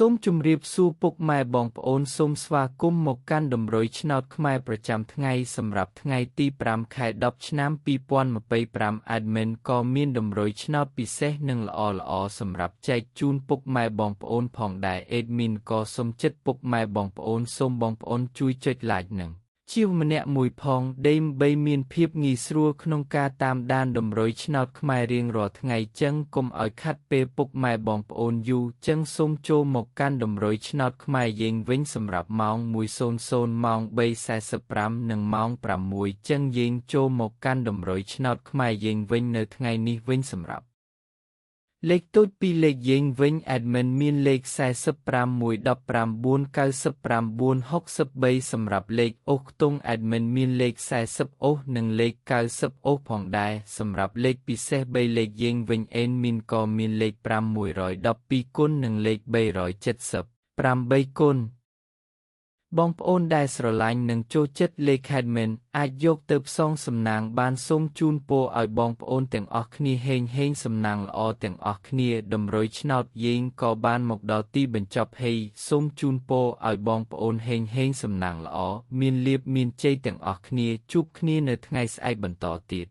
សូមជម្រាបសួរពុកម៉ែបងប្អូនសូមស្វាគមន៍មកកាន់តម្រុយឆ្នោតខ្មែរប្រចាំថ្ងៃសម្រាប់ថ្ងៃទី5ខែ10ឆ្នាំ2025 Admin ក៏មានតម្រុយឆ្នោតពិសេសនិងល្អៗសម្រាប់ចែកជូនពុកម៉ែបងប្អូនផងដែរ Admin ក៏សូមចិត្តពុកម៉ែបងប្អូនសូមបងប្អូនជួយចុច like និងជាម្នាក់មួយផងដើម្បីមានភាពងាយស្រួលក្នុងការតាមដានតម្រុយឆ្នោតខ្មែររៀងរាល់ថ្ងៃចឹងកុំឲ្យខាត់ពេលពុកម៉ែបងប្អូនយូរចឹងសូមចូលមកកាន់តម្រុយឆ្នោតខ្មែរយើងវិញសម្រាប់ម៉ោង 1:00 ម៉ោង 3:45 និងម៉ោង 6 ចឹងយើងចូលមកកាន់តម្រុយឆ្នោតខ្មែរយើងវិញនៅថ្ងៃនេះវិញសម្រាប់លេខតូចពីលេខយើងវិញ Admin មានលេខ45 119 99 63សម្រាប់លេខអូសខ្ទង់ Admin មានលេខ40អូសនិងលេខ90អូសផងដែរសម្រាប់លេខពិសេស3លេខយើងវិញ Admin ក៏មានលេខ512គុណនិងលេខ378គុណបងប្អូនដែលស្រឡាញ់និងចូលចិត្តលេខ Admin អាចយកទៅផ្សងសំណាងបានសូមជូនពរឲ្យបងប្អូនទាំងអស់គ្នាហេងសំណាងល្អទាំងអស់គ្នាតម្រុយឆ្នោតយើងក៏បានមកដល់ទីបញ្ចប់ហើយសូមជូនពរឲ្យបងប្អូនហេងសំណាងល្អមានលាភមានជ័យទាំងអស់គ្នាជួបគ្នានៅថ្ងៃស្អែកបន្តទៀត